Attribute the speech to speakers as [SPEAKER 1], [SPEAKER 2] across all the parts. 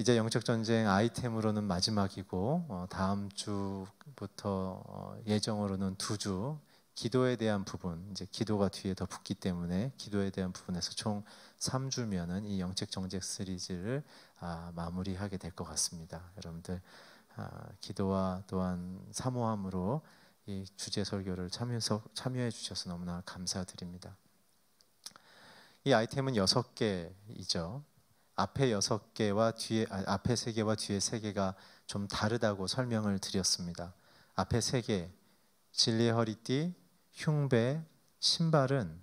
[SPEAKER 1] 이제 영적 전쟁 아이템으로는 마지막이고 다음 주부터 예정으로는 2주 기도에 대한 부분, 이제 기도가 뒤에 더 붙기 때문에 기도에 대한 부분에서 총 3주면은 이 영적 전쟁 시리즈를 마무리하게 될 것 같습니다. 여러분들 기도와 또한 사모함으로 이 주제 설교를 참여해 주셔서 너무나 감사드립니다. 이 아이템은 6개이죠. 앞에 6개와 앞에 3개와 뒤에 3개가 좀 다르다고 설명을 드렸습니다. 앞에 3개, 진리의 허리띠, 흉배, 신발은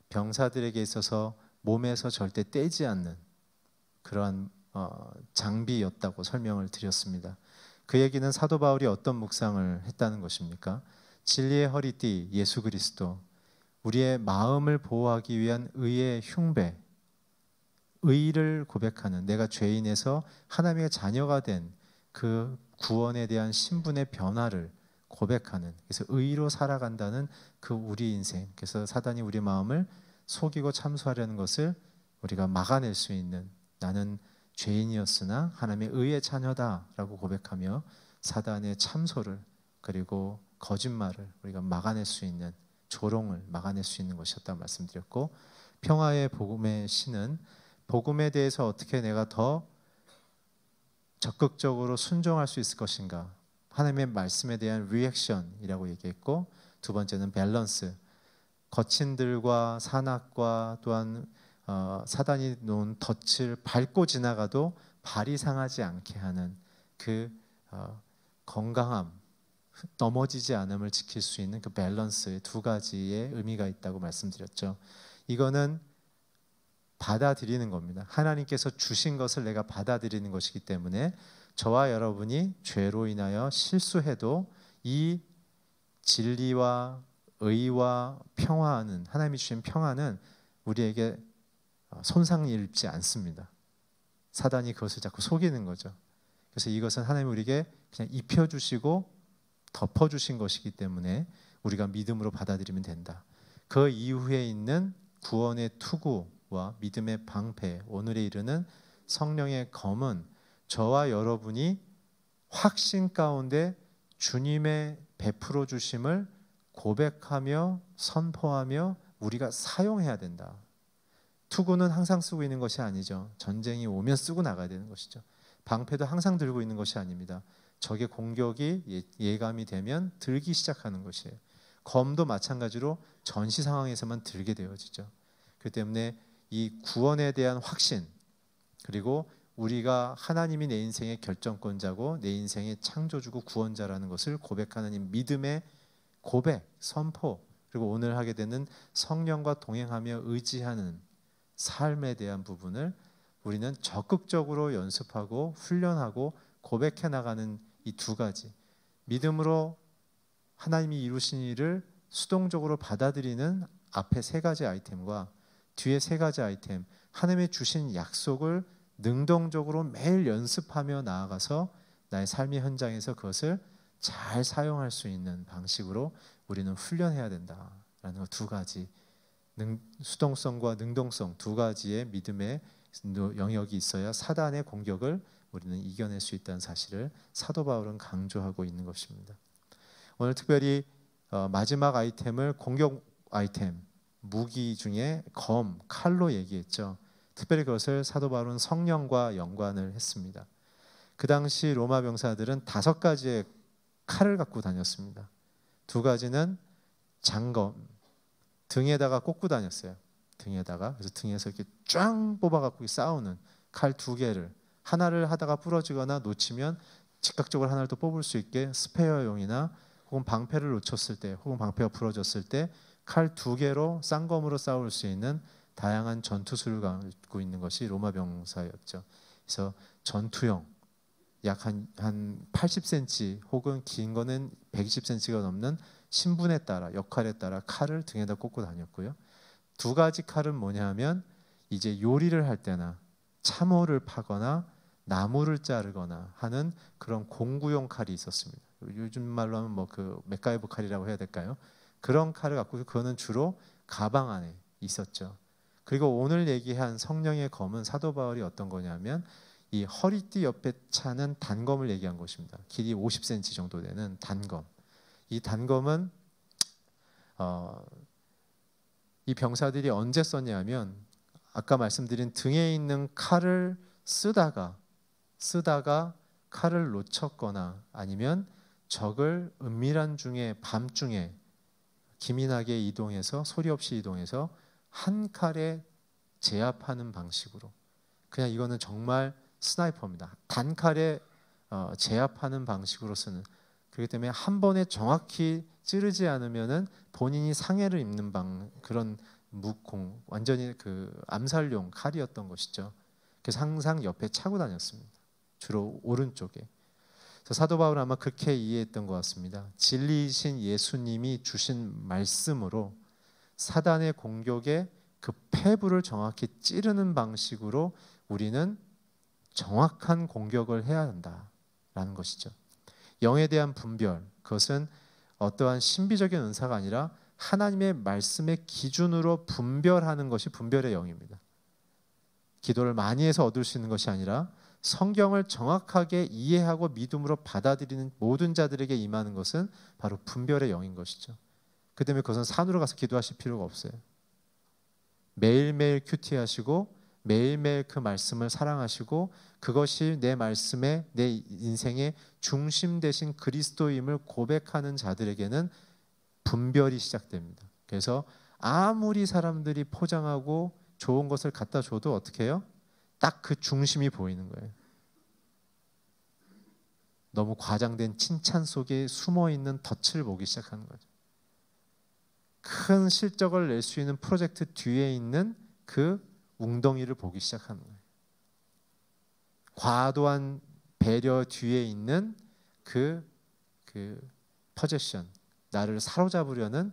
[SPEAKER 1] 병사들에게 있어서 몸에서 절대 떼지 않는 그러한 장비였다고 설명을 드렸습니다. 그 얘기는 사도 바울이 어떤 묵상을 했다는 것입니까? 진리의 허리띠 예수 그리스도, 우리의 마음을 보호하기 위한 의의 흉배, 의를 고백하는, 내가 죄인에서 하나님의 자녀가 된 그 구원에 대한 신분의 변화를 고백하는, 그래서 의로 살아간다는 그 우리 인생, 그래서 사단이 우리 마음을 속이고 참수하려는 것을 우리가 막아낼 수 있는, 나는 죄인이었으나 하나님의 의의 자녀다라고 고백하며 사단의 참소를 그리고 거짓말을 우리가 막아낼 수 있는, 조롱을 막아낼 수 있는 것이었다고 말씀드렸고, 평화의 복음의 신은 복음에 대해서 어떻게 내가 더 적극적으로 순종할 수 있을 것인가, 하나님의 말씀에 대한 리액션이라고 얘기했고, 두 번째는 밸런스, 거친들과 산악과 또한 사단이 놓은 덫을 밟고 지나가도 발이 상하지 않게 하는 그 건강함, 넘어지지 않음을 지킬 수 있는 그 밸런스의 2가지의 의미가 있다고 말씀드렸죠. 이거는 받아들이는 겁니다. 하나님께서 주신 것을 내가 받아들이는 것이기 때문에 저와 여러분이 죄로 인하여 실수해도 이 진리와 의와 평화는, 하나님이 주신 평화는 우리에게 손상이 입지 않습니다. 사단이 그것을 자꾸 속이는 거죠. 그래서 이것은 하나님이 우리에게 그냥 입혀주시고 덮어주신 것이기 때문에 우리가 믿음으로 받아들이면 된다. 그 이후에 있는 구원의 투구와 믿음의 방패, 오늘에 이르는 성령의 검은 저와 여러분이 확신 가운데 주님의 베풀어 주심을 고백하며 선포하며 우리가 사용해야 된다. 투구는 항상 쓰고 있는 것이 아니죠. 전쟁이 오면 쓰고 나가야 되는 것이죠. 방패도 항상 들고 있는 것이 아닙니다. 적의 공격이 예감이 되면 들기 시작하는 것이에요. 검도 마찬가지로 전시 상황에서만 들게 되어지죠. 그렇기 때문에 이 구원에 대한 확신, 그리고 우리가 하나님이 내 인생의 결정권자고 내 인생의 창조주고 구원자라는 것을 고백하는 이 믿음의 고백, 선포, 그리고 오늘 하게 되는 성령과 동행하며 의지하는 삶에 대한 부분을 우리는 적극적으로 연습하고 훈련하고 고백해 나가는 이 2가지, 믿음으로 하나님이 이루신 일을 수동적으로 받아들이는 앞에 3가지 아이템과 뒤에 3가지 아이템, 하나님의 주신 약속을 능동적으로 매일 연습하며 나아가서 나의 삶의 현장에서 그것을 잘 사용할 수 있는 방식으로 우리는 훈련해야 된다라는 것 2가지, 수동성과 능동성 2가지의 믿음의 영역이 있어야 사단의 공격을 우리는 이겨낼 수 있다는 사실을 사도 바울은 강조하고 있는 것입니다. 오늘 특별히 마지막 아이템을 공격 아이템, 무기 중에 검, 칼로 얘기했죠. 특별히 그것을 사도 바울은 성령과 연관을 했습니다. 그 당시 로마 병사들은 5가지의 칼을 갖고 다녔습니다. 2가지는 장검, 등에다가 꽂고 다녔어요. 등에다가, 그래서 등에서 이렇게 쫙 뽑아갖고 싸우는 칼 2개를, 하나를 하다가 부러지거나 놓치면 즉각적으로 하나를 또 뽑을 수 있게 스페어용이나 혹은 방패를 놓쳤을 때, 혹은 방패가 부러졌을 때 칼 2개로 쌍검으로 싸울 수 있는 다양한 전투술을 갖고 있는 것이 로마 병사였죠. 그래서 전투용, 약 한 80cm 혹은 긴 거는 120cm가 넘는 신분에 따라, 역할에 따라 칼을 등에다 꽂고 다녔고요. 2가지 칼은 뭐냐면 이제 요리를 할 때나 참호를 파거나 나무를 자르거나 하는 그런 공구용 칼이 있었습니다. 요즘 말로 하면 뭐 그 맥가이버 칼이라고 해야 될까요? 그런 칼을 갖고, 그거는 주로 가방 안에 있었죠. 그리고 오늘 얘기한 성령의 검은 사도 바울이 어떤 거냐면 이 허리띠 옆에 차는 단검을 얘기한 것입니다. 길이 50cm 정도 되는 단검. 이 단검은 이 병사들이 언제 썼냐면 아까 말씀드린 등에 있는 칼을 쓰다가 칼을 놓쳤거나 아니면 적을 은밀한 중에 밤중에 기민하게 이동해서 소리 없이 이동해서 한 칼에 제압하는 방식으로, 그냥 이거는 정말 스나이퍼입니다. 단칼에 제압하는 방식으로 쓰는, 그렇기 때문에 한 번에 정확히 찌르지 않으면은 본인이 상해를 입는 그런 무공, 완전히 그 암살용 칼이었던 것이죠. 그래서 항상 옆에 차고 다녔습니다. 주로 오른쪽에. 그래서 사도 바울은 아마 그렇게 이해했던 것 같습니다. 진리이신 예수님이 주신 말씀으로 사단의 공격에 그 폐부를 정확히 찌르는 방식으로 우리는 정확한 공격을 해야 한다라는 것이죠. 영에 대한 분별, 그것은 어떠한 신비적인 은사가 아니라 하나님의 말씀의 기준으로 분별하는 것이 분별의 영입니다. 기도를 많이 해서 얻을 수 있는 것이 아니라 성경을 정확하게 이해하고 믿음으로 받아들이는 모든 자들에게 임하는 것은 바로 분별의 영인 것이죠. 그 때문에 그것은 산으로 가서 기도하실 필요가 없어요. 매일매일 큐티하시고 매일매일 그 말씀을 사랑하시고 그것이 내 말씀의 내 인생의 중심 되신 그리스도임을 고백하는 자들에게는 분별이 시작됩니다. 그래서 아무리 사람들이 포장하고 좋은 것을 갖다 줘도 어떻게 해요? 딱 그 중심이 보이는 거예요. 너무 과장된 칭찬 속에 숨어있는 덫을 보기 시작하는 거죠. 큰 실적을 낼 수 있는 프로젝트 뒤에 있는 그 웅덩이를 보기 시작하는 거예요. 과도한 배려 뒤에 있는 그 퍼제션, 나를 사로잡으려는,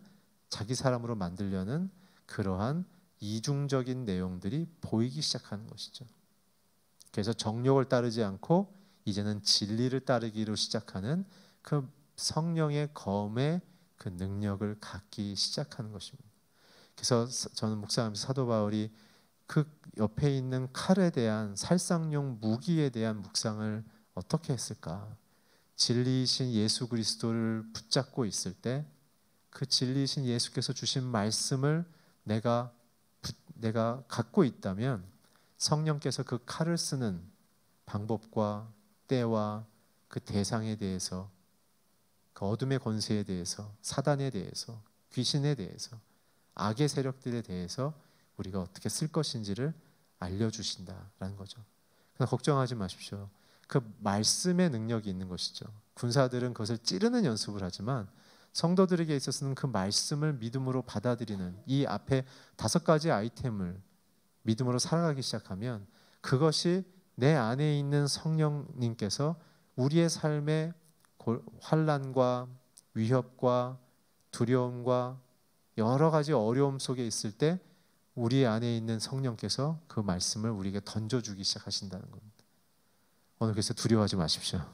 [SPEAKER 1] 자기 사람으로 만들려는 그러한 이중적인 내용들이 보이기 시작하는 것이죠. 그래서 정욕을 따르지 않고 이제는 진리를 따르기로 시작하는 그 성령의 검의 그 능력을 갖기 시작하는 것입니다. 그래서 저는 묵상하면서 사도 바울이 그 옆에 있는 칼에 대한 살상용 무기에 대한 묵상을 어떻게 했을까? 진리이신 예수 그리스도를 붙잡고 있을 때 그 진리이신 예수께서 주신 말씀을 내가 갖고 있다면 성령께서 그 칼을 쓰는 방법과 때와 그 대상에 대해서, 그 어둠의 권세에 대해서, 사단에 대해서, 귀신에 대해서, 악의 세력들에 대해서 우리가 어떻게 쓸 것인지를 알려주신다라는 거죠. 그러나 걱정하지 마십시오. 그 말씀의 능력이 있는 것이죠. 군사들은 그것을 찌르는 연습을 하지만 성도들에게 있어서는 그 말씀을 믿음으로 받아들이는 이 앞에 5가지 아이템을 믿음으로 살아가기 시작하면 그것이 내 안에 있는 성령님께서 우리의 삶의 환난과 위협과 두려움과 여러 가지 어려움 속에 있을 때 우리 안에 있는 성령께서 그 말씀을 우리에게 던져주기 시작하신다는 겁니다. 오늘 그래서 두려워하지 마십시오.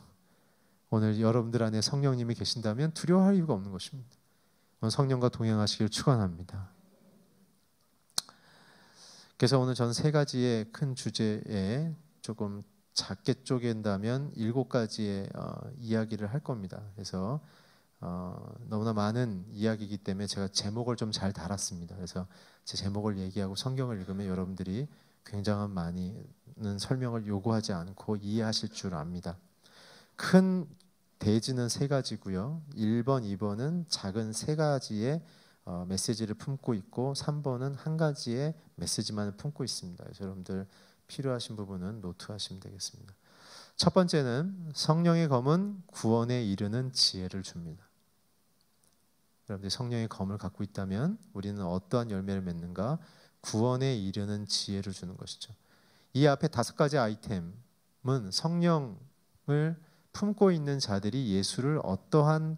[SPEAKER 1] 오늘 여러분들 안에 성령님이 계신다면 두려워할 이유가 없는 것입니다. 오늘 성령과 동행하시길 축원합니다. 그래서 오늘 전 3가지의 큰 주제에 조금 작게 쪼갠다면 7가지의 이야기를 할 겁니다. 그래서 너무나 많은 이야기이기 때문에 제가 제목을 좀 잘 달았습니다. 그래서 제 제목을 얘기하고 성경을 읽으면 여러분들이 굉장한 많은 설명을 요구하지 않고 이해하실 줄 압니다. 큰 대지는 3가지고요. 1번, 2번은 작은 3가지의 메시지를 품고 있고 3번은 한 가지의 메시지만을 품고 있습니다. 그래서 여러분들 필요하신 부분은 노트하시면 되겠습니다. 첫 번째는 성령의 검은 구원에 이르는 지혜를 줍니다. 여러분들이 성령의 검을 갖고 있다면 우리는 어떠한 열매를 맺는가? 구원에 이르는 지혜를 주는 것이죠. 이 앞에 5가지 아이템은 성령을 품고 있는 자들이 예수를 어떠한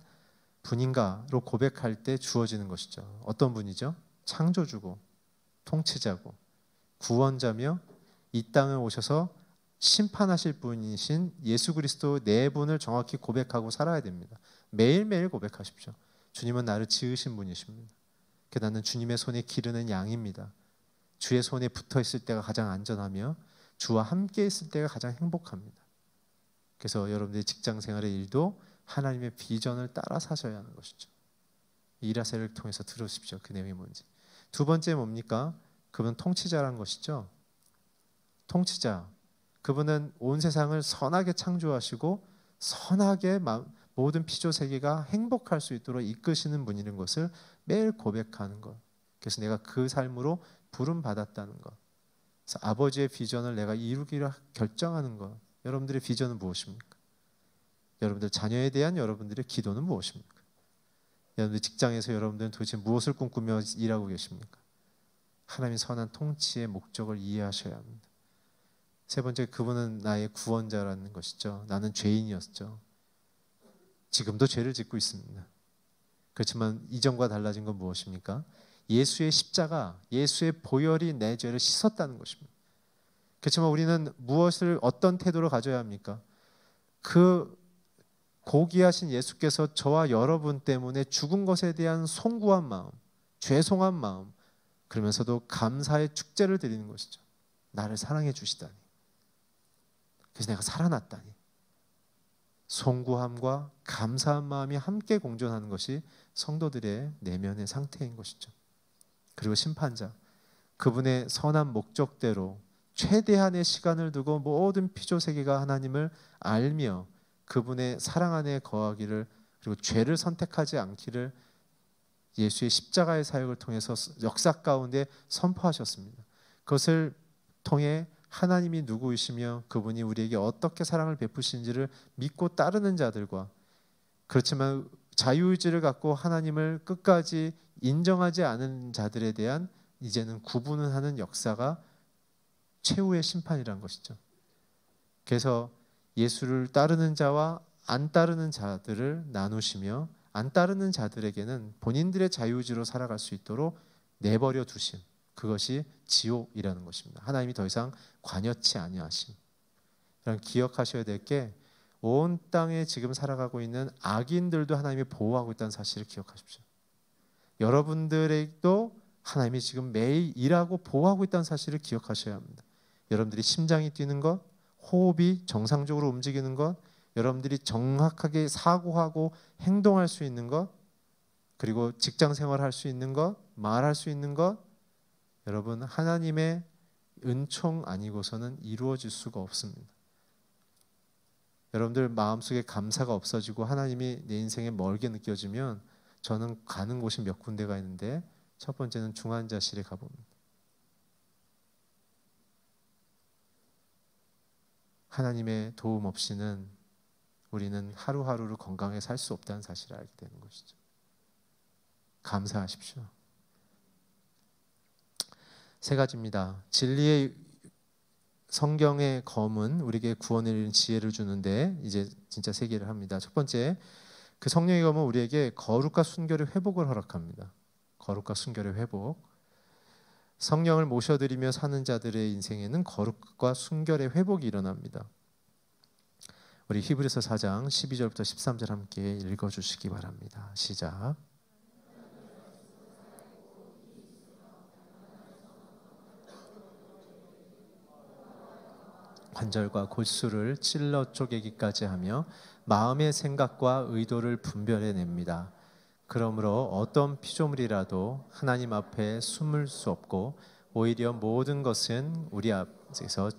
[SPEAKER 1] 분인가로 고백할 때 주어지는 것이죠. 어떤 분이죠? 창조주고 통치자고 구원자며 이 땅에 오셔서 심판하실 분이신 예수 그리스도 네 분을 정확히 고백하고 살아야 됩니다. 매일매일 고백하십시오. 주님은 나를 지으신 분이십니다. 나는 주님의 손에 기르는 양입니다. 주의 손에 붙어 있을 때가 가장 안전하며 주와 함께 있을 때가 가장 행복합니다. 그래서 여러분들의 직장 생활의 일도 하나님의 비전을 따라 사셔야 하는 것이죠. 이라셀을 통해서 들으십시오. 그 내용이 뭔지. 두 번째 뭡니까? 그분은 통치자란 것이죠. 통치자. 그분은 온 세상을 선하게 창조하시고 선하게 모든 피조 세계가 행복할 수 있도록 이끄시는 분이라는 것을 매일 고백하는 것. 그래서 내가 그 삶으로 부름 받았다는 것. 그래서 아버지의 비전을 내가 이루기로 결정하는 것. 여러분들의 비전은 무엇입니까? 여러분들 자녀에 대한 여러분들의 기도는 무엇입니까? 여러분들 직장에서 여러분들은 도대체 무엇을 꿈꾸며 일하고 계십니까? 하나님의 선한 통치의 목적을 이해하셔야 합니다. 세 번째, 그분은 나의 구원자라는 것이죠. 나는 죄인이었죠. 지금도 죄를 짓고 있습니다. 그렇지만 이전과 달라진 건 무엇입니까? 예수의 십자가, 예수의 보혈이 내 죄를 씻었다는 것입니다. 그렇지만 우리는 무엇을 어떤 태도로 가져야 합니까? 그 고귀하신 예수께서 저와 여러분 때문에 죽은 것에 대한 송구한 마음, 죄송한 마음, 그러면서도 감사의 축제를 드리는 것이죠. 나를 사랑해 주시다니. 그래서 내가 살아났다니. 송구함과 감사한 마음이 함께 공존하는 것이 성도들의 내면의 상태인 것이죠. 그리고 심판자, 그분의 선한 목적대로 최대한의 시간을 두고 모든 피조 세계가 하나님을 알며 그분의 사랑 안에 거하기를, 그리고 죄를 선택하지 않기를 예수의 십자가의 사역을 통해서 역사 가운데 선포하셨습니다. 그것을 통해 하나님이 누구이시며 그분이 우리에게 어떻게 사랑을 베푸시는지를 믿고 따르는 자들과, 그렇지만 자유의지를 갖고 하나님을 끝까지 인정하지 않은 자들에 대한 이제는 구분을 하는 역사가 최후의 심판이라는 것이죠. 그래서 예수를 따르는 자와 안 따르는 자들을 나누시며, 안 따르는 자들에게는 본인들의 자유의지로 살아갈 수 있도록 내버려 두심, 그것이 지옥이라는 것입니다. 하나님이 더 이상 관여치 아니하심. 여러분 기억하셔야 될 게, 온 땅에 지금 살아가고 있는 악인들도 하나님이 보호하고 있다는 사실을 기억하십시오. 여러분들에게도 하나님이 지금 매일 일하고 보호하고 있다는 사실을 기억하셔야 합니다. 여러분들이 심장이 뛰는 것, 호흡이 정상적으로 움직이는 것, 여러분들이 정확하게 사고하고 행동할 수 있는 것, 그리고 직장 생활할 수 있는 것, 말할 수 있는 것, 여러분 하나님의 은총 아니고서는 이루어질 수가 없습니다. 여러분들 마음속에 감사가 없어지고 하나님이 내 인생에 멀게 느껴지면, 저는 가는 곳이 몇 군데가 있는데 첫 번째는 중환자실에 가봅니다. 하나님의 도움 없이는 우리는 하루하루를 건강하게 살 수 없다는 사실을 알게 되는 것이죠. 감사하십시오. 세 가지입니다. 진리의 성경의 검은 우리에게 구원을 이루는 지혜를 주는데 이제 진짜 세 개를 합니다. 첫 번째, 그 성령의 검은 우리에게 거룩과 순결의 회복을 허락합니다. 거룩과 순결의 회복. 성령을 모셔드리며 사는 자들의 인생에는 거룩과 순결의 회복이 일어납니다. 우리 히브리서 4장 12절부터 13절 함께 읽어주시기 바랍니다. 시작. 관절과 골수를 찔러 쪼개기까지 하며 마음의 생각과 의도를 분별해냅니다. 그러므로 어떤 피조물이라도 하나님 앞에 숨을 수 없고, 오히려 모든 것은 우리 앞에서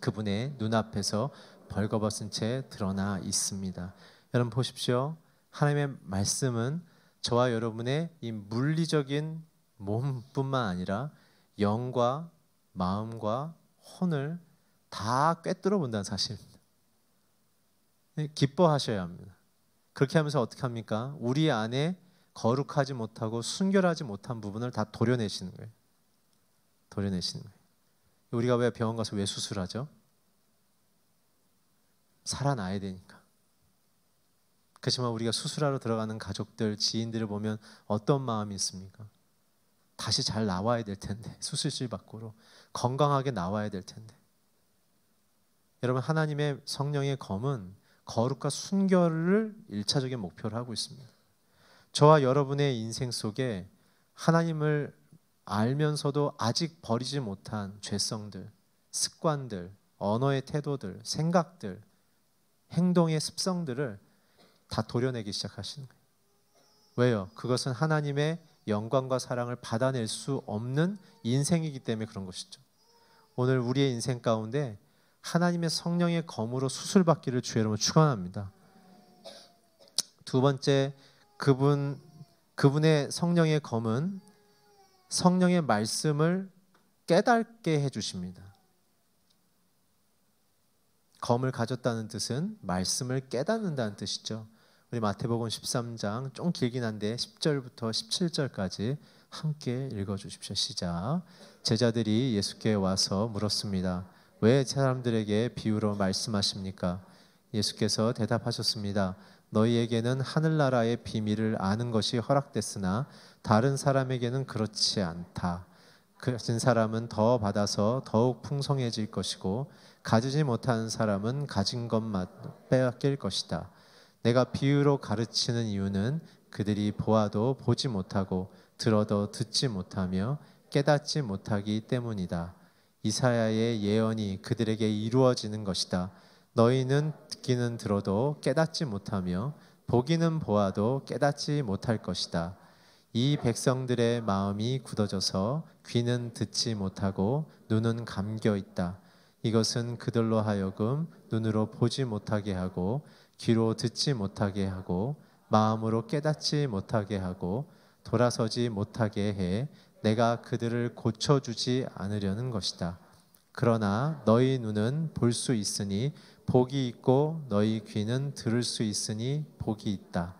[SPEAKER 1] 그분의 눈앞에서 벌거벗은 채 드러나 있습니다. 여러분 보십시오. 하나님의 말씀은 저와 여러분의 이 물리적인 몸뿐만 아니라 영과 마음과 혼을 다 꿰뚫어 본다는 사실입니다. 기뻐하셔야 합니다. 그렇게 하면서 어떻게 합니까? 우리 안에 거룩하지 못하고 순결하지 못한 부분을 다 도려내시는 거예요. 도려내시는 거예요. 우리가 왜 병원 가서 왜 수술하죠? 살아나야 되니까. 그렇지만 우리가 수술하러 들어가는 가족들, 지인들을 보면 어떤 마음이 있습니까? 다시 잘 나와야 될 텐데, 수술실 밖으로 건강하게 나와야 될 텐데. 여러분, 하나님의 성령의 검은 거룩과 순결을 1차적인 목표로 하고 있습니다. 저와 여러분의 인생 속에 하나님을 알면서도 아직 버리지 못한 죄성들, 습관들, 언어의 태도들, 생각들, 행동의 습성들을 다 도려내기 시작하시는 거예요. 왜요? 그것은 하나님의 영광과 사랑을 받아낼 수 없는 인생이기 때문에 그런 것이죠. 오늘 우리의 인생 가운데 하나님의 성령의 검으로 수술받기를 주의 이름으로 축원합니다. 두 번째, 그분의 성령의 검은 성령의 말씀을 깨닫게 해주십니다. 검을 가졌다는 뜻은 말씀을 깨닫는다는 뜻이죠. 우리 마태복음 13장 좀 길긴 한데 10절부터 17절까지 함께 읽어주십시오. 시작. 제자들이 예수께 와서 물었습니다. 왜 사람들에게 비유로 말씀하십니까? 예수께서 대답하셨습니다. 너희에게는 하늘나라의 비밀을 아는 것이 허락됐으나 다른 사람에게는 그렇지 않다. 가진 사람은 더 받아서 더욱 풍성해질 것이고 가지지 못하는 사람은 가진 것만 빼앗길 것이다. 내가 비유로 가르치는 이유는 그들이 보아도 보지 못하고 들어도 듣지 못하며 깨닫지 못하기 때문이다. 이사야의 예언이 그들에게 이루어지는 것이다. 너희는 듣기는 들어도 깨닫지 못하며 보기는 보아도 깨닫지 못할 것이다. 이 백성들의 마음이 굳어져서 귀는 듣지 못하고 눈은 감겨 있다. 이것은 그들로 하여금 눈으로 보지 못하게 하고 귀로 듣지 못하게 하고 마음으로 깨닫지 못하게 하고 돌아서지 못하게 해 내가 그들을 고쳐주지 않으려는 것이다. 그러나 너희 눈은 볼 수 있으니 복이 있고 너희 귀는 들을 수 있으니 복이 있다.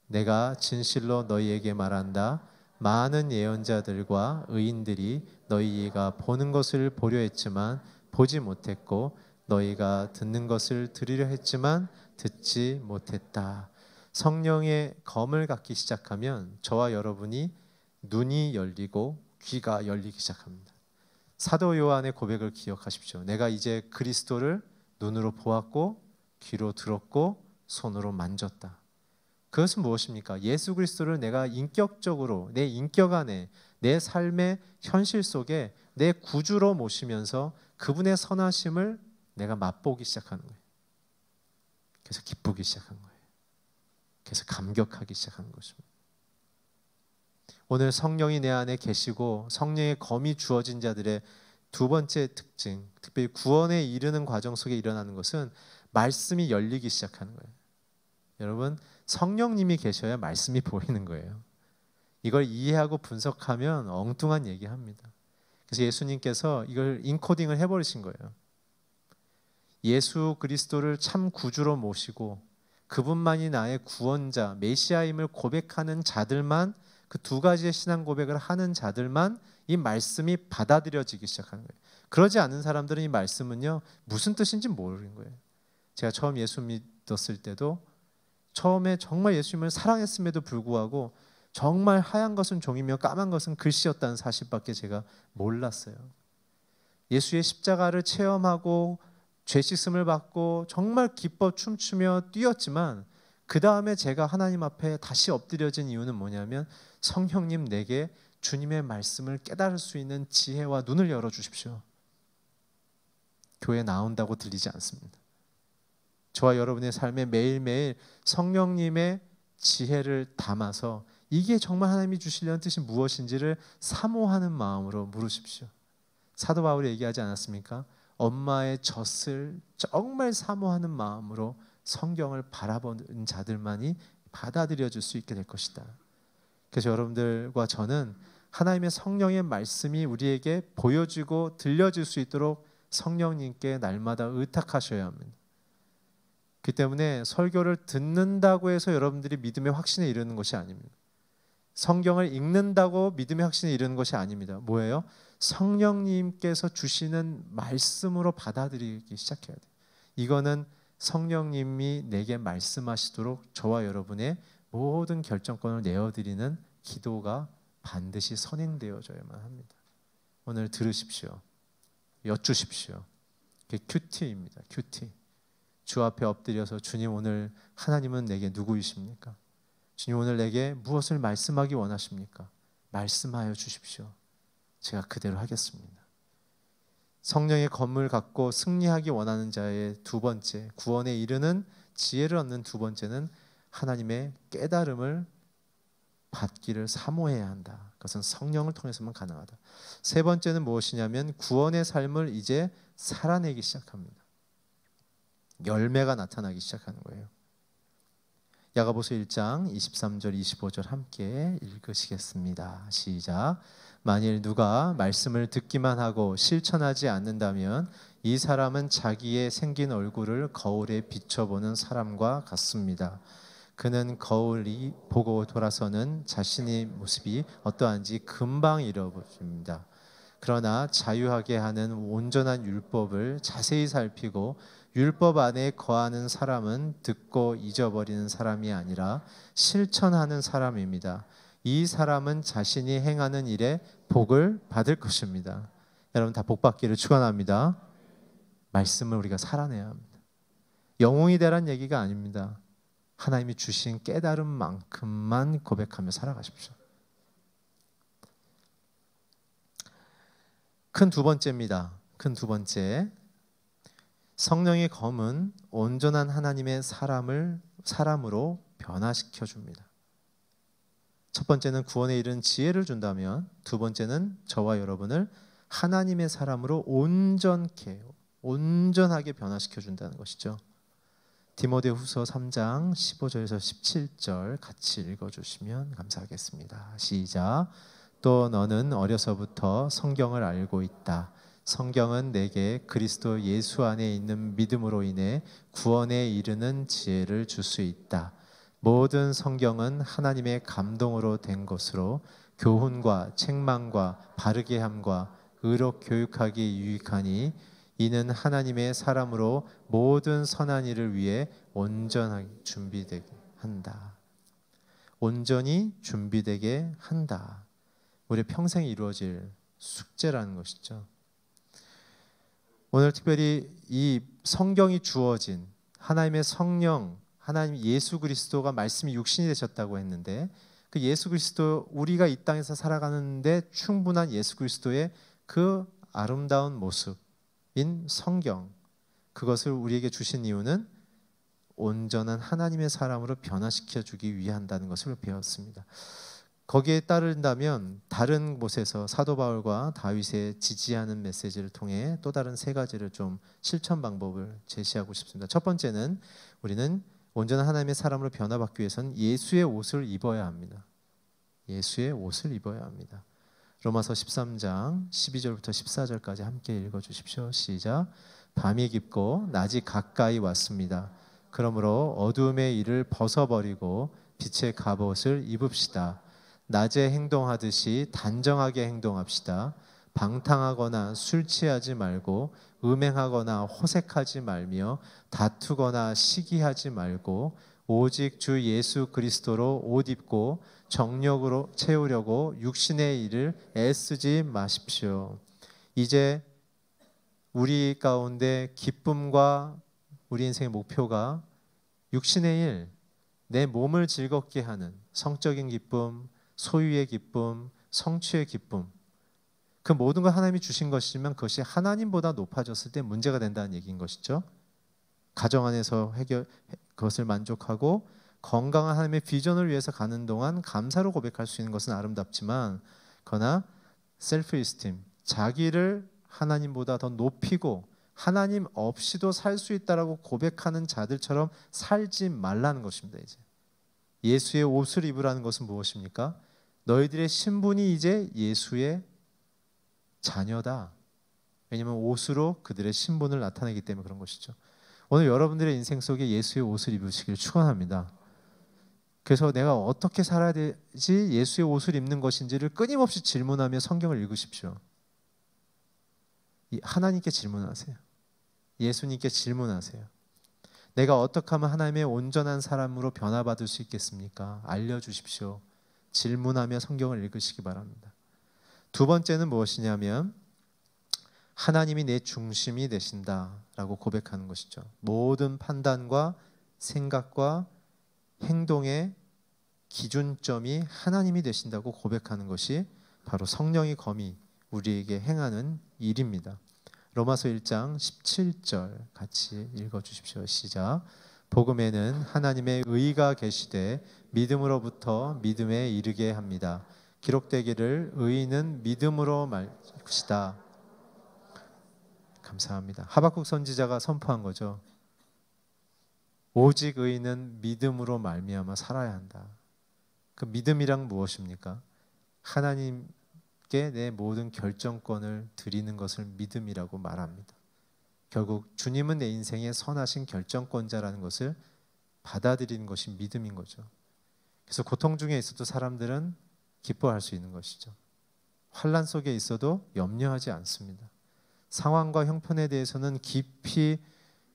[SPEAKER 1] 내가 진실로 너희에게 말한다. 많은 예언자들과 의인들이 너희가 보는 것을 보려 했지만 보지 못했고 너희가 듣는 것을 들으려 했지만 듣지 못했다. 성령의 검을 갖기 시작하면 저와 여러분이 눈이 열리고 귀가 열리기 시작합니다. 사도 요한의 고백을 기억하십시오. 내가 이제 그리스도를 눈으로 보았고 귀로 들었고 손으로 만졌다. 그것은 무엇입니까? 예수 그리스도를 내가 인격적으로 내 인격 안에 내 삶의 현실 속에 내 구주로 모시면서 그분의 선하심을 내가 맛보기 시작하는 거예요. 그래서 기쁘기 시작한 거예요. 그래서 감격하기 시작한 것입니다. 오늘 성령이 내 안에 계시고 성령의 검이 주어진 자들의 두 번째 특징, 특별히 구원에 이르는 과정 속에 일어나는 것은 말씀이 열리기 시작하는 거예요. 여러분, 성령님이 계셔야 말씀이 보이는 거예요. 이걸 이해하고 분석하면 엉뚱한 얘기합니다. 그래서 예수님께서 이걸 인코딩을 해버리신 거예요. 예수 그리스도를 참 구주로 모시고 그분만이 나의 구원자, 메시아임을 고백하는 자들만, 그 두 가지의 신앙 고백을 하는 자들만 이 말씀이 받아들여지기 시작하는 거예요. 그러지 않은 사람들은 이 말씀은요, 무슨 뜻인지 모르는 거예요. 제가 처음 예수 믿었을 때도 처음에 정말 예수님을 사랑했음에도 불구하고 정말 하얀 것은 종이며 까만 것은 글씨였다는 사실밖에 제가 몰랐어요. 예수의 십자가를 체험하고 죄 씻음을 받고 정말 기뻐 춤추며 뛰었지만 그 다음에 제가 하나님 앞에 다시 엎드려진 이유는 뭐냐면 성령님 내게 주님의 말씀을 깨달을 수 있는 지혜와 눈을 열어주십시오. 교회 나온다고 들리지 않습니다. 저와 여러분의 삶에 매일매일 성령님의 지혜를 담아서 이게 정말 하나님이 주시려는 뜻이 무엇인지를 사모하는 마음으로 물으십시오. 사도 바울이 얘기하지 않았습니까? 엄마의 젖을 정말 사모하는 마음으로 성경을 바라보는 자들만이 받아들여질 수 있게 될 것이다. 그래서 여러분들과 저는 하나님의 성령의 말씀이 우리에게 보여지고 들려질 수 있도록 성령님께 날마다 의탁하셔야 합니다. 그렇기 때문에 설교를 듣는다고 해서 여러분들이 믿음의 확신에 이르는 것이 아닙니다. 성경을 읽는다고 믿음의 확신에 이르는 것이 아닙니다. 뭐예요? 성령님께서 주시는 말씀으로 받아들이기 시작해야 돼요. 이거는 성령님이 내게 말씀하시도록 저와 여러분의 모든 결정권을 내어드리는 기도가 반드시 선행되어져야만 합니다. 오늘 들으십시오. 여쭈십시오. 그게 큐티입니다. 큐티. 주 앞에 엎드려서 주님, 오늘 하나님은 내게 누구이십니까? 주님, 오늘 내게 무엇을 말씀하기 원하십니까? 말씀하여 주십시오. 제가 그대로 하겠습니다. 성령의 검을 갖고 승리하기 원하는 자의 두 번째, 구원에 이르는 지혜를 얻는 두 번째는 하나님의 깨달음을 받기를 사모해야 한다. 그것은 성령을 통해서만 가능하다. 세 번째는 무엇이냐면 구원의 삶을 이제 살아내기 시작합니다. 열매가 나타나기 시작하는 거예요. 야고보서 1장 23절 25절 함께 읽으시겠습니다. 시작. 만일 누가 말씀을 듣기만 하고 실천하지 않는다면 이 사람은 자기의 생긴 얼굴을 거울에 비춰보는 사람과 같습니다. 그는 거울이 보고 돌아서는 자신의 모습이 어떠한지 금방 잃어버립니다. 그러나 자유하게 하는 온전한 율법을 자세히 살피고 율법 안에 거하는 사람은 듣고 잊어버리는 사람이 아니라 실천하는 사람입니다. 이 사람은 자신이 행하는 일에 복을 받을 것입니다. 여러분 다 복 받기를 축원합니다. 말씀을 우리가 살아내야 합니다. 영웅이 되란 얘기가 아닙니다. 하나님이 주신 깨달음만큼만 고백하며 살아가십시오. 큰 두 번째입니다. 큰 두 번째. 성령의 검은 온전한 하나님의 사람으로 변화시켜 줍니다. 첫 번째는 구원에 이른 지혜를 준다면 두 번째는 저와 여러분을 하나님의 사람으로 온전하게 변화시켜 준다는 것이죠. 디모데후서 3장 15절에서 17절 같이 읽어주시면 감사하겠습니다. 시작. 또 너는 어려서부터 성경을 알고 있다. 성경은 내게 그리스도 예수 안에 있는 믿음으로 인해 구원에 이르는 지혜를 줄 수 있다. 모든 성경은 하나님의 감동으로 된 것으로 교훈과 책망과 바르게 함과 의로 교육하기 유익하니 이는 하나님의 사람으로 모든 선한 일을 위해 온전하게 준비되게 한다. 온전히 준비되게 한다. 우리 평생 이루어질 숙제라는 것이죠. 오늘 특별히 이 성경이 주어진 하나님의 성령, 하나님 예수 그리스도가 말씀이 육신이 되셨다고 했는데 그 예수 그리스도 우리가 이 땅에서 살아가는데 충분한 예수 그리스도의 그 아름다운 모습인 성경, 그것을 우리에게 주신 이유는 온전한 하나님의 사람으로 변화시켜 주기 위한다는 것을 배웠습니다. 거기에 따른다면 다른 곳에서 사도 바울과 다윗의 지지하는 메시지를 통해 또 다른 세 가지를 좀 실천 방법을 제시하고 싶습니다. 첫 번째는 우리는 온전한 하나님의 사람으로 변화받기 위해서는 예수의 옷을 입어야 합니다. 예수의 옷을 입어야 합니다. 로마서 13장 12절부터 14절까지 함께 읽어주십시오. 시작. 밤이 깊고 낮이 가까이 왔습니다. 그러므로 어두움의 일을 벗어버리고 빛의 갑옷을 입읍시다. 낮에 행동하듯이 단정하게 행동합시다. 방탕하거나 술 취하지 말고 음행하거나 호색하지 말며 다투거나 시기하지 말고 오직 주 예수 그리스도로 옷 입고 정력으로 채우려고 육신의 일을 애쓰지 마십시오. 이제 우리 가운데 기쁨과 우리 인생의 목표가 육신의 일, 내 몸을 즐겁게 하는 성적인 기쁨, 소유의 기쁨, 성취의 기쁨, 그 모든 걸 하나님이 주신 것이지만 그것이 하나님보다 높아졌을 때 문제가 된다는 얘기인 것이죠. 가정 안에서 그것을 만족하고 건강한 하나님의 비전을 위해서 가는 동안 감사로 고백할 수 있는 것은 아름답지만 그러나 셀프 이스팀, 자기를 하나님보다 더 높이고 하나님 없이도 살 수 있다라고 고백하는 자들처럼 살지 말라는 것입니다. 이제 예수의 옷을 입으라는 것은 무엇입니까? 너희들의 신분이 이제 예수의 자녀다. 왜냐하면 옷으로 그들의 신분을 나타내기 때문에 그런 것이죠. 오늘 여러분들의 인생 속에 예수의 옷을 입으시기를 축원합니다. 그래서 내가 어떻게 살아야 되지 예수의 옷을 입는 것인지를 끊임없이 질문하며 성경을 읽으십시오. 하나님께 질문하세요. 예수님께 질문하세요. 내가 어떻게 하면 하나님의 온전한 사람으로 변화받을 수 있겠습니까? 알려주십시오. 질문하며 성경을 읽으시기 바랍니다. 두 번째는 무엇이냐면 하나님이 내 중심이 되신다라고 고백하는 것이죠. 모든 판단과 생각과 행동의 기준점이 하나님이 되신다고 고백하는 것이 바로 성령의 검이 우리에게 행하는 일입니다. 로마서 1장 17절 같이 읽어주십시오. 시작. 복음에는 하나님의 의가 계시되 믿음으로부터 믿음에 이르게 합니다. 기록되기를 의인은 믿음으로 말 것이다. 감사합니다. 하박국 선지자가 선포한 거죠. 오직 의인은 믿음으로 말미암아 살아야 한다. 그 믿음이란 무엇입니까? 하나님께 내 모든 결정권을 드리는 것을 믿음이라고 말합니다. 결국 주님은 내 인생의 선하신 결정권자라는 것을 받아들이는 것이 믿음인 거죠. 그래서 고통 중에 있어도 사람들은 기뻐할 수 있는 것이죠. 환난 속에 있어도 염려하지 않습니다. 상황과 형편에 대해서는 깊이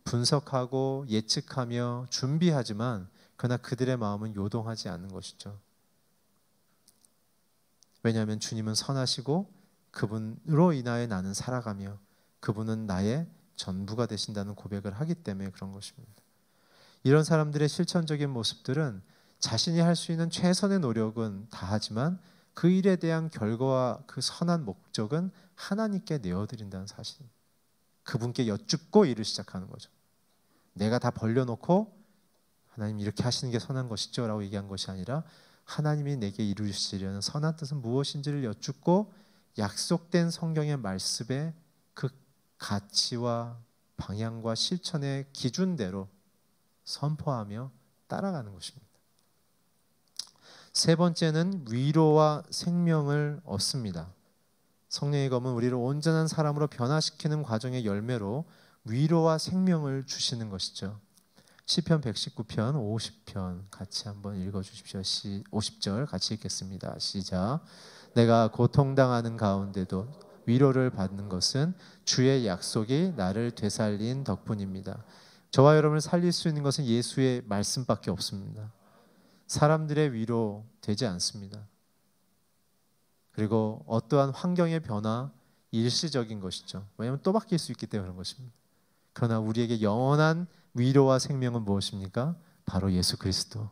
[SPEAKER 1] 분석하고 예측하며 준비하지만 그러나 그들의 마음은 요동하지 않는 것이죠. 왜냐하면 주님은 선하시고 그분으로 인하여 나는 살아가며 그분은 나의 전부가 되신다는 고백을 하기 때문에 그런 것입니다. 이런 사람들의 실천적인 모습들은 자신이 할 수 있는 최선의 노력은 다하지만 그 일에 대한 결과와 그 선한 목적은 하나님께 내어드린다는 사실. 그분께 여쭙고 일을 시작하는 거죠. 내가 다 벌려놓고 하나님 이렇게 하시는 게 선한 것이죠 라고 얘기한 것이 아니라 하나님이 내게 이루시려는 선한 뜻은 무엇인지를 여쭙고 약속된 성경의 말씀에 그 가치와 방향과 실천의 기준대로 선포하며 따라가는 것입니다. 세 번째는 위로와 생명을 얻습니다. 성령의 검은 우리를 온전한 사람으로 변화시키는 과정의 열매로 위로와 생명을 주시는 것이죠. 시편 119편 50편 같이 한번 읽어주십시오. 50절 같이 읽겠습니다. 시작. 내가 고통당하는 가운데도 위로를 받는 것은 주의 약속이 나를 되살린 덕분입니다. 저와 여러분을 살릴 수 있는 것은 예수의 말씀밖에 없습니다. 사람들의 위로 되지 않습니다. 그리고 어떠한 환경의 변화, 일시적인 것이죠. 왜냐하면 또 바뀔 수 있기 때문에 그런 것입니다. 그러나 우리에게 영원한 위로와 생명은 무엇입니까? 바로 예수 그리스도.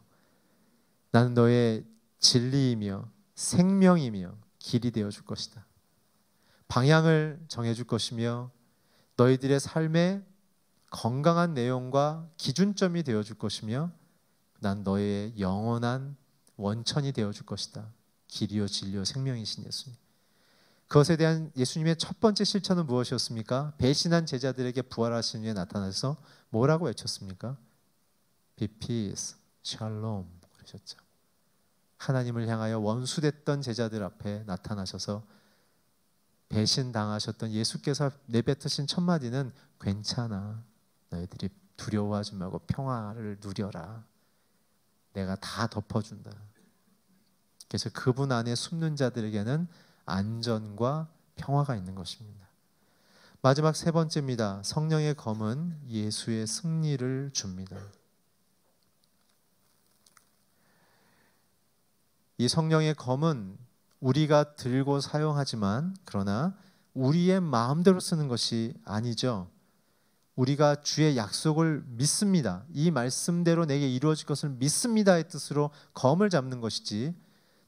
[SPEAKER 1] 나는 너의 진리이며 생명이며 길이 되어줄 것이다. 방향을 정해줄 것이며 너희들의 삶의 건강한 내용과 기준점이 되어줄 것이며 난 너의 영원한 원천이 되어줄 것이다. 길이요 진리요 생명이신 예수님. 그것에 대한 예수님의 첫 번째 실천은 무엇이었습니까? 배신한 제자들에게 부활하신 후에 나타나서 뭐라고 외쳤습니까? Be peace, shalom 그러셨죠. 하나님을 향하여 원수됐던 제자들 앞에 나타나셔서 배신당하셨던 예수께서 내뱉으신 첫 마디는 괜찮아. 너희들이 두려워하지 말고 평화를 누려라. 내가 다 덮어준다. 그래서 그분 안에 숨는 자들에게는 안전과 평화가 있는 것입니다. 마지막 세 번째입니다. 성령의 검은 예수의 승리를 줍니다. 이 성령의 검은 우리가 들고 사용하지만 그러나 우리의 마음대로 쓰는 것이 아니죠. 우리가 주의 약속을 믿습니다. 이 말씀대로 내게 이루어질 것을 믿습니다의 뜻으로 검을 잡는 것이지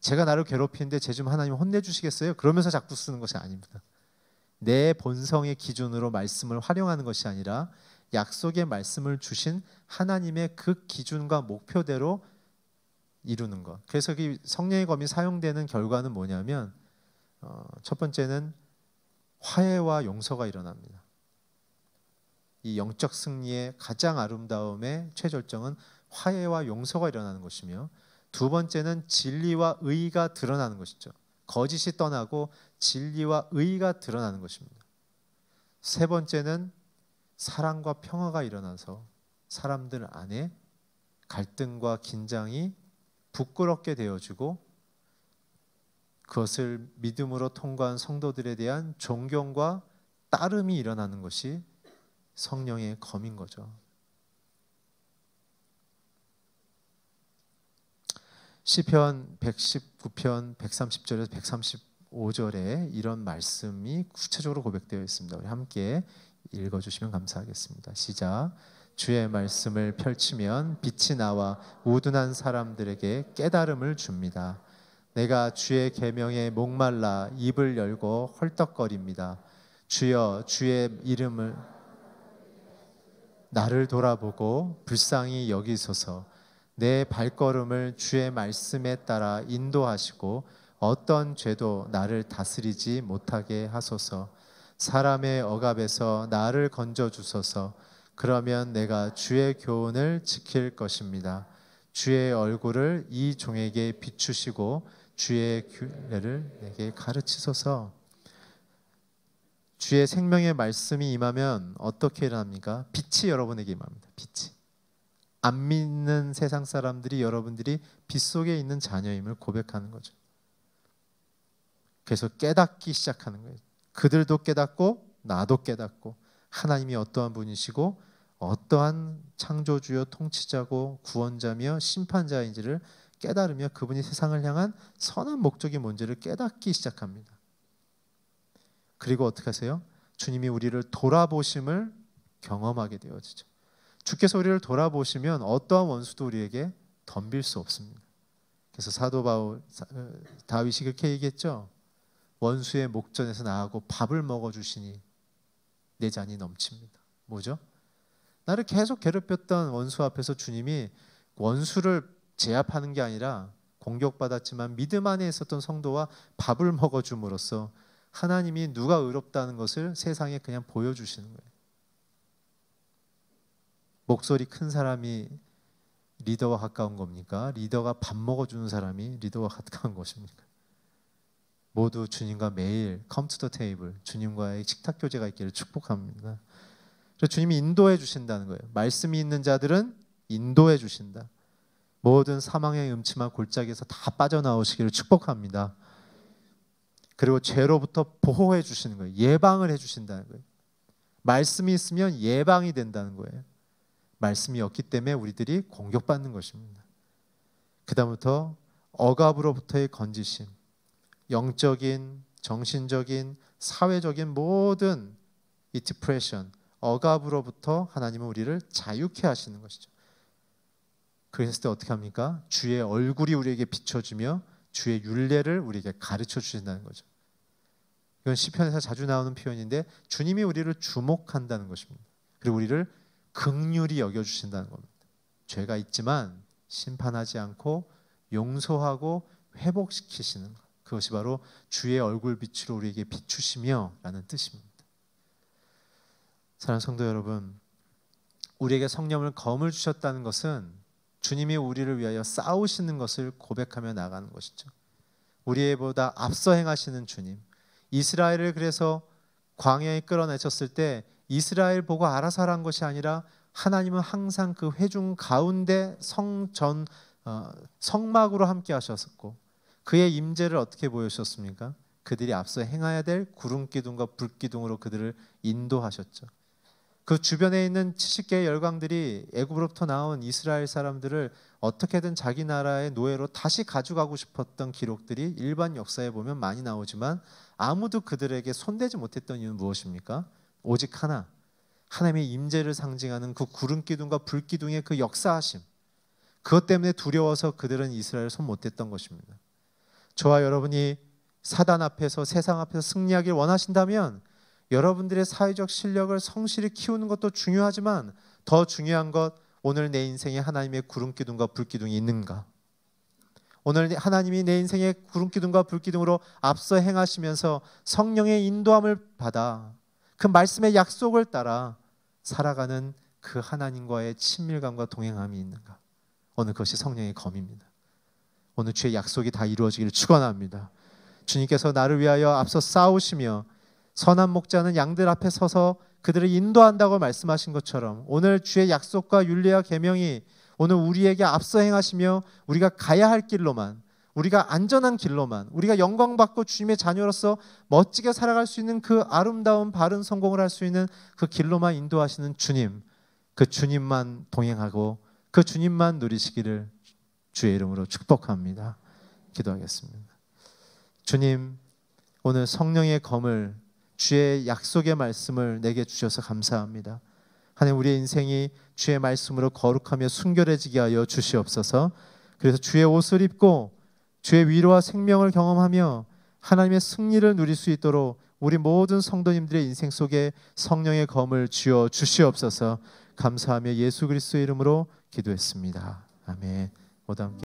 [SPEAKER 1] 제가 나를 괴롭히는데 쟤 좀 하나님 혼내주시겠어요? 그러면서 자꾸 쓰는 것이 아닙니다. 내 본성의 기준으로 말씀을 활용하는 것이 아니라 약속의 말씀을 주신 하나님의 그 기준과 목표대로 이루는 것. 그래서 이 성령의 검이 사용되는 결과는 뭐냐면 첫 번째는 화해와 용서가 일어납니다. 이 영적 승리의 가장 아름다움의 최절정은 화해와 용서가 일어나는 것이며 두 번째는 진리와 의가 드러나는 것이죠. 거짓이 떠나고 진리와 의가 드러나는 것입니다. 세 번째는 사랑과 평화가 일어나서 사람들 안에 갈등과 긴장이 부끄럽게 되어지고 그것을 믿음으로 통과한 성도들에 대한 존경과 따름이 일어나는 것이 성령의 검인 거죠. 시편 119편 130절에서 135절에 이런 말씀이 구체적으로 고백되어 있습니다. 우리 함께 읽어주시면 감사하겠습니다. 시작. 주의 말씀을 펼치면 빛이 나와 우둔한 사람들에게 깨달음을 줍니다. 내가 주의 계명에 목말라 입을 열고 헐떡거립니다. 주여 주의 이름을 나를 돌아보고 불쌍히 여기소서. 내 발걸음을 주의 말씀에 따라 인도하시고 어떤 죄도 나를 다스리지 못하게 하소서. 사람의 억압에서 나를 건져 주소서. 그러면 내가 주의 교훈을 지킬 것입니다. 주의 얼굴을 이 종에게 비추시고 주의 규례를 내게 가르치소서. 주의 생명의 말씀이 임하면 어떻게 일어납니까? 빛이 여러분에게 임합니다. 빛이. 안 믿는 세상 사람들이 여러분들이 빛 속에 있는 자녀임을 고백하는 거죠. 그래서 깨닫기 시작하는 거예요. 그들도 깨닫고 나도 깨닫고 하나님이 어떠한 분이시고 어떠한 창조주요 통치자고 구원자며 심판자인지를 깨달으며 그분이 세상을 향한 선한 목적이 뭔지를 깨닫기 시작합니다. 그리고 어떻게 하세요? 주님이 우리를 돌아보심을 경험하게 되어지죠. 주께서 우리를 돌아보시면 어떠한 원수도 우리에게 덤빌 수 없습니다. 그래서 사도 다윗이 그렇게 얘기했죠. 원수의 목전에서 나하고 밥을 먹어주시니 내 잔이 넘칩니다. 뭐죠? 나를 계속 괴롭혔던 원수 앞에서 주님이 원수를 제압하는 게 아니라 공격받았지만 믿음 안에 있었던 성도와 밥을 먹어줌으로써 하나님이 누가 의롭다는 것을 세상에 그냥 보여주시는 거예요. 목소리 큰 사람이 리더와 가까운 겁니까? 리더가 밥 먹어주는 사람이 리더와 가까운 것입니까? 모두 주님과 매일 come to the table, 주님과의 식탁 교제가 있기를 축복합니다. 그래서 주님이 인도해 주신다는 거예요. 말씀이 있는 자들은 인도해 주신다. 모든 사망의 음침한 골짜기에서 다 빠져나오시기를 축복합니다. 그리고 죄로부터 보호해 주시는 거예요. 예방을 해 주신다는 거예요. 말씀이 있으면 예방이 된다는 거예요. 말씀이 없기 때문에 우리들이 공격받는 것입니다. 그 다음부터 억압으로부터의 건지심, 영적인, 정신적인, 사회적인 모든 이 디프레션, 억압으로부터 하나님은 우리를 자유케 하시는 것이죠. 그랬을 때 어떻게 합니까? 주의 얼굴이 우리에게 비춰주며 주의 율례를 우리에게 가르쳐 주신다는 거죠. 이건 시편에서 자주 나오는 표현인데 주님이 우리를 주목한다는 것입니다. 그리고 우리를 긍휼히 여겨주신다는 겁니다. 죄가 있지만 심판하지 않고 용서하고 회복시키시는 것. 그것이 바로 주의 얼굴 빛으로 우리에게 비추시며 라는 뜻입니다. 사랑하는 성도 여러분, 우리에게 성령을 검을 주셨다는 것은 주님이 우리를 위하여 싸우시는 것을 고백하며 나가는 것이죠. 우리보다 앞서 행하시는 주님, 이스라엘을 그래서 광야에 끌어내셨을 때 이스라엘 보고 알아서 하란 것이 아니라 하나님은 항상 그 회중 가운데 성막으로 함께 하셨고 그의 임재를 어떻게 보여주셨습니까? 그들이 앞서 행해야 될 구름기둥과 불기둥으로 그들을 인도하셨죠. 그 주변에 있는 70개의 열강들이 애굽으로부터 나온 이스라엘 사람들을 어떻게든 자기 나라의 노예로 다시 가져가고 싶었던 기록들이 일반 역사에 보면 많이 나오지만 아무도 그들에게 손대지 못했던 이유는 무엇입니까? 오직 하나, 하나님의 임재를 상징하는 그 구름기둥과 불기둥의 그 역사하심, 그것 때문에 두려워서 그들은 이스라엘을 손 못 댔던 것입니다. 저와 여러분이 사단 앞에서 세상 앞에서 승리하길 원하신다면 여러분들의 사회적 실력을 성실히 키우는 것도 중요하지만 더 중요한 것, 오늘 내 인생에 하나님의 구름기둥과 불기둥이 있는가? 오늘 하나님이 내 인생의 구름기둥과 불기둥으로 앞서 행하시면서 성령의 인도함을 받아 그 말씀의 약속을 따라 살아가는 그 하나님과의 친밀감과 동행함이 있는가? 오늘 그것이 성령의 검입니다. 오늘 주의 약속이 다 이루어지기를 축원합니다. 주님께서 나를 위하여 앞서 싸우시며 선한 목자는 양들 앞에 서서 그들을 인도한다고 말씀하신 것처럼 오늘 주의 약속과 율례와 계명이 오늘 우리에게 앞서 행하시며 우리가 가야 할 길로만, 우리가 안전한 길로만, 우리가 영광받고 주님의 자녀로서 멋지게 살아갈 수 있는 그 아름다운 바른 성공을 할 수 있는 그 길로만 인도하시는 주님, 그 주님만 동행하고 그 주님만 누리시기를 주의 이름으로 축복합니다. 기도하겠습니다. 주님, 오늘 성령의 검을, 주의 약속의 말씀을 내게 주셔서 감사합니다. 하나님, 우리의 인생이 주의 말씀으로 거룩하며 순결해지게 하여 주시옵소서. 그래서 주의 옷을 입고 주의 위로와 생명을 경험하며 하나님의 승리를 누릴 수 있도록 우리 모든 성도님들의 인생 속에 성령의 검을 쥐어 주시옵소서. 감사하며 예수 그리스도의 이름으로 기도했습니다. 아멘. 모두 함께